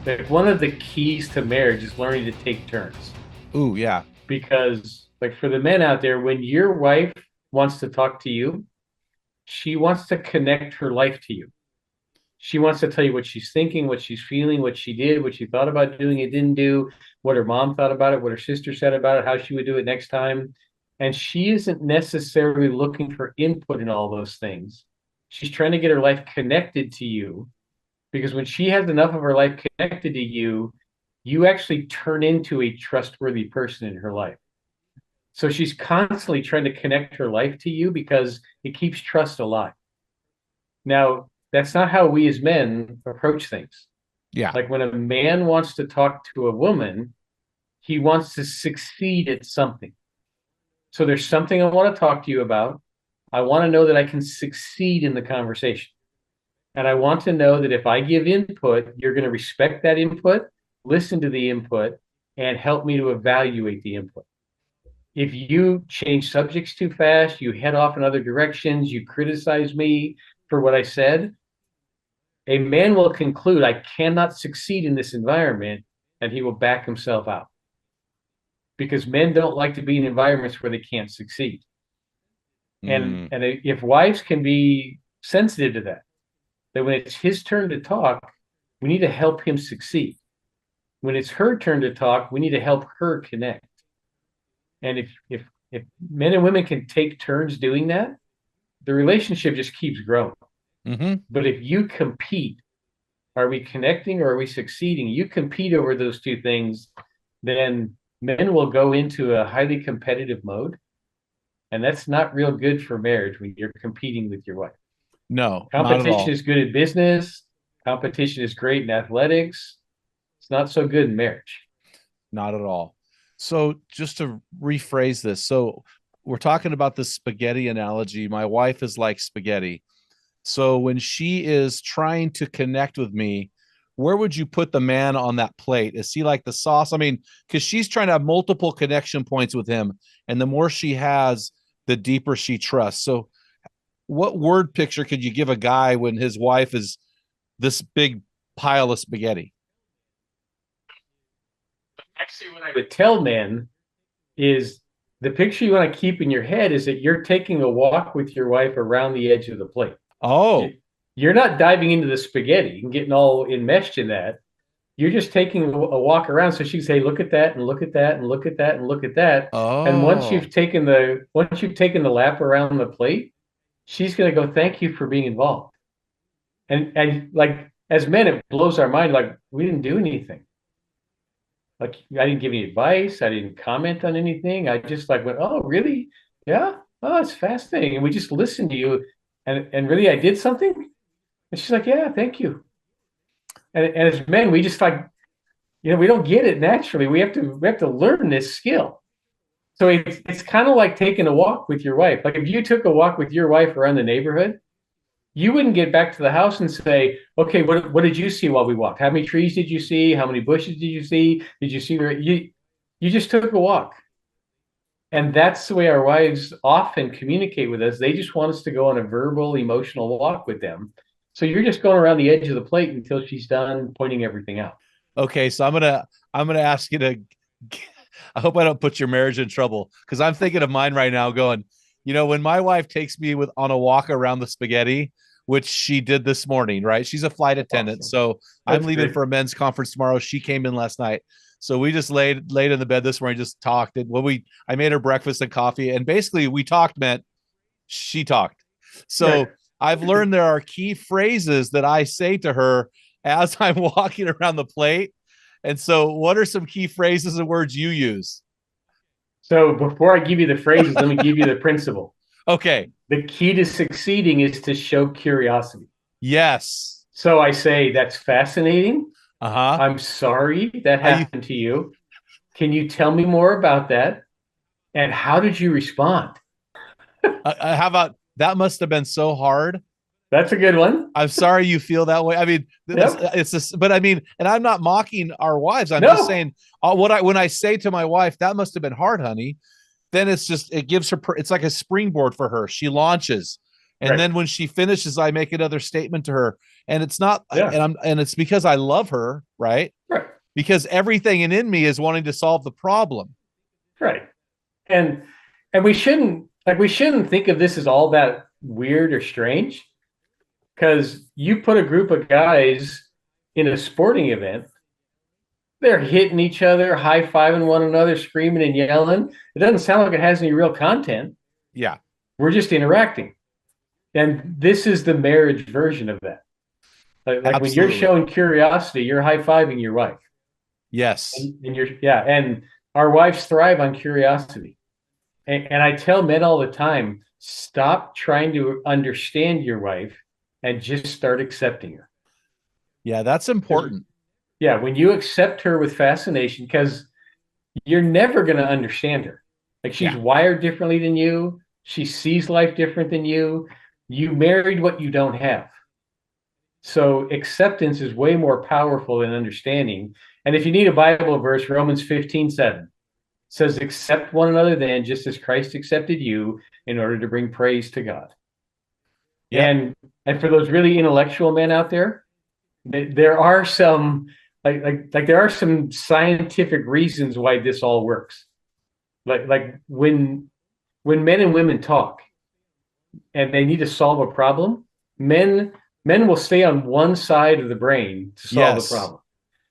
Like one of the keys to marriage is learning to take turns. Ooh, yeah. Because, like, for the men out there, when your wife wants to talk to you, she wants to connect her life to you. She wants to tell you what she's thinking, what she's feeling, what she did, what she thought about doing it, didn't do, what her mom thought about it, what her sister said about it, how she would do it next time. And she isn't necessarily looking for input in all those things. She's trying to get her life connected to you, because when she has enough of her life connected to you, you actually turn into a trustworthy person in her life. So she's constantly trying to connect her life to you because it keeps trust alive. Now, that's not how we as men approach things. Yeah. Like when a man wants to talk to a woman, he wants to succeed at something. So there's something I want to talk to you about. I want to know that I can succeed in the conversation. And I want to know that if I give input, you're going to respect that input, listen to the input, and help me to evaluate the input. If you change subjects too fast, you head off in other directions, you criticize me for what I said, a man will conclude I cannot succeed in this environment, and he will back himself out, because men don't like to be in environments where they can't succeed. And Mm. and if wives can be sensitive to that when it's his turn to talk, we need to help him succeed. When it's her turn to talk, we need to help her connect. And if men and women can take turns doing that, the relationship just keeps growing. Hmm. But if you compete, are we connecting or are we succeeding? You compete over those two things, then men will go into a highly competitive mode. And that's not real good for marriage when you're competing with your wife. No, not at Competition all. is good in business, competition is great in athletics. It's not so good in marriage. Not at all. So just to rephrase this, so we're talking about the spaghetti analogy. My wife is like spaghetti. So when she is trying to connect with me, where would you put the man on that plate? Is he like the sauce? I mean, because she's trying to have multiple connection points with him, and the more she has, the deeper she trusts. So, what word picture could you give a guy when his wife is this big pile of spaghetti? Actually, what I would tell men is the picture you want to keep in your head is that you're taking a walk with your wife around the edge of the plate. Oh, You're not diving into the spaghetti and getting all enmeshed in that. You're just taking a walk around so she can say, look at that and look at that and look at that and look at that. And oh, once you've taken the lap around the plate, she's going to go, thank you for being involved. And like as men, it blows our mind. Like we didn't do anything. Like I didn't give any advice. I didn't comment on anything. I just like went, oh, really? Yeah. Oh, it's fascinating. And we just listened to you. And really, I did something. And she's like, yeah, thank you. And as men, we just like, we don't get it naturally. We have to learn this skill. So it's kind of like taking a walk with your wife. Like if you took a walk with your wife around the neighborhood, you wouldn't get back to the house and say, okay, what did you see while we walked? How many trees did you see? How many bushes did you see? Did you see you just took a walk. And that's the way our wives often communicate with us. They just want us to go on a verbal, emotional walk with them. So you're just going around the edge of the plate until she's done pointing everything out. okay. So I'm gonna ask you to. I hope I don't put your marriage in trouble because I'm thinking of mine right now. Going, when my wife takes me with on a walk around the spaghetti, which she did this morning, right? She's a flight attendant, Awesome. so I'm That's leaving great. for a men's conference tomorrow. She came in last night, so we just laid in the bed this morning, just talked. And I made her breakfast and coffee, and basically we talked meant she talked. Right. So I've learned there are key phrases that I say to her as I'm walking around the plate. And so, what are some key phrases and words you use? So before I give you the phrases, let me give you the principle. Okay. The key to succeeding is to show curiosity. Yes. So I say, that's fascinating. Uh huh. I'm sorry that I happened to you. Can you tell me more about that? And how did you respond? how about that? Must have been so hard. That's a good one. I'm sorry you feel that way. I mean, Yep. it's this, but I mean, and I'm not mocking our wives. I'm just No. saying when I say to my wife, that must have been hard, honey. Then it gives her, it's like a springboard for her. She launches. And Right. then when she finishes, I make another statement to her. And it's not, Yeah. and it's because I love her, right? Right. Because everything in me is wanting to solve the problem. Right. And we shouldn't think of this as all that weird or strange, because you put a group of guys in a sporting event, they're hitting each other, high-fiving one another, screaming and yelling. It doesn't sound like it has any real content. Yeah. We're just interacting. And this is the marriage version of that. Like when you're Absolutely. showing curiosity, you're high-fiving your wife. Yes. And you're, yeah, and our wives thrive on curiosity. And I tell men all the time, stop trying to understand your wife and just start accepting her. Yeah, that's 'Cause, important. yeah, when you accept her with fascination, because you're never going to understand her. Like, she's Yeah. wired differently than you. She sees life different than you. You married what you don't have. So acceptance is way more powerful than understanding. And if you need a Bible verse, Romans 15:7 says, accept one another then, just as Christ accepted you, in order to bring praise to God. Yep. And for those really intellectual men out there, there are some there are some scientific reasons why this all works. Like when men and women talk and they need to solve a problem, men will stay on one side of the brain to solve the Yes. problem.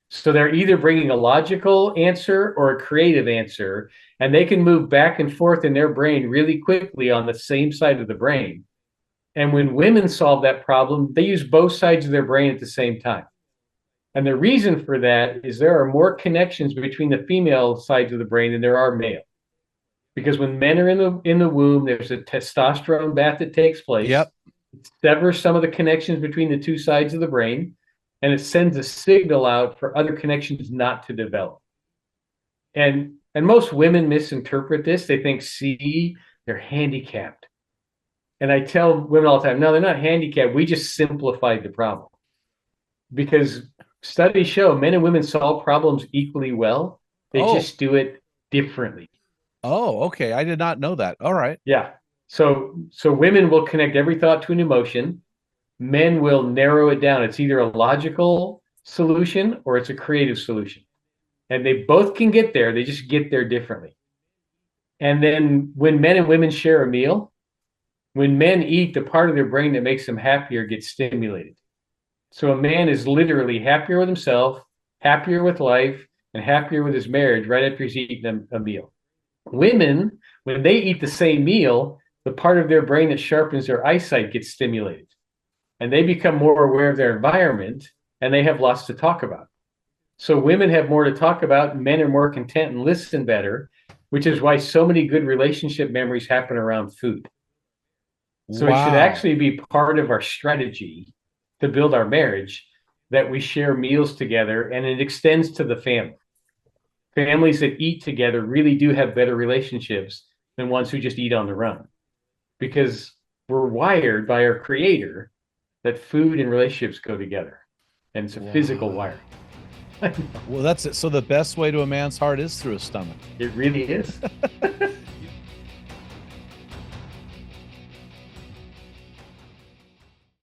So they're either bringing a logical answer or a creative answer, and they can move back and forth in their brain really quickly on the same side of the brain. And when women solve that problem, they use both sides of their brain at the same time. And the reason for that is there are more connections between the female sides of the brain than there are male. Because when men are in the womb, there's a testosterone bath that takes place. Yep. It severs some of the connections between the two sides of the brain, and it sends a signal out for other connections not to develop. And most women misinterpret this. They think, see, they're handicapped. And I tell women all the time, no, they're not handicapped. We just simplified the problem. Because studies show men and women solve problems equally well. They Oh. just do it differently. Oh, okay. I did not know that. All right. Yeah. So women will connect every thought to an emotion. Men will narrow it down. It's either a logical solution or it's a creative solution. And they both can get there. They just get there differently. And then when men and women share a meal, when men eat, the part of their brain that makes them happier gets stimulated. So a man is literally happier with himself, happier with life, and happier with his marriage right after he's eaten a meal. Women, when they eat the same meal, the part of their brain that sharpens their eyesight gets stimulated. And they become more aware of their environment, and they have lots to talk about. So women have more to talk about, men are more content and listen better, which is why so many good relationship memories happen around food. So it should Wow. actually be part of our strategy to build our marriage that we share meals together, and it extends to the family. Families that eat together really do have better relationships than ones who just eat on their own, because we're wired by our creator that food and relationships go together, and it's a physical Wow. wiring. Well, that's it. So the best way to a man's heart is through his stomach. It really is.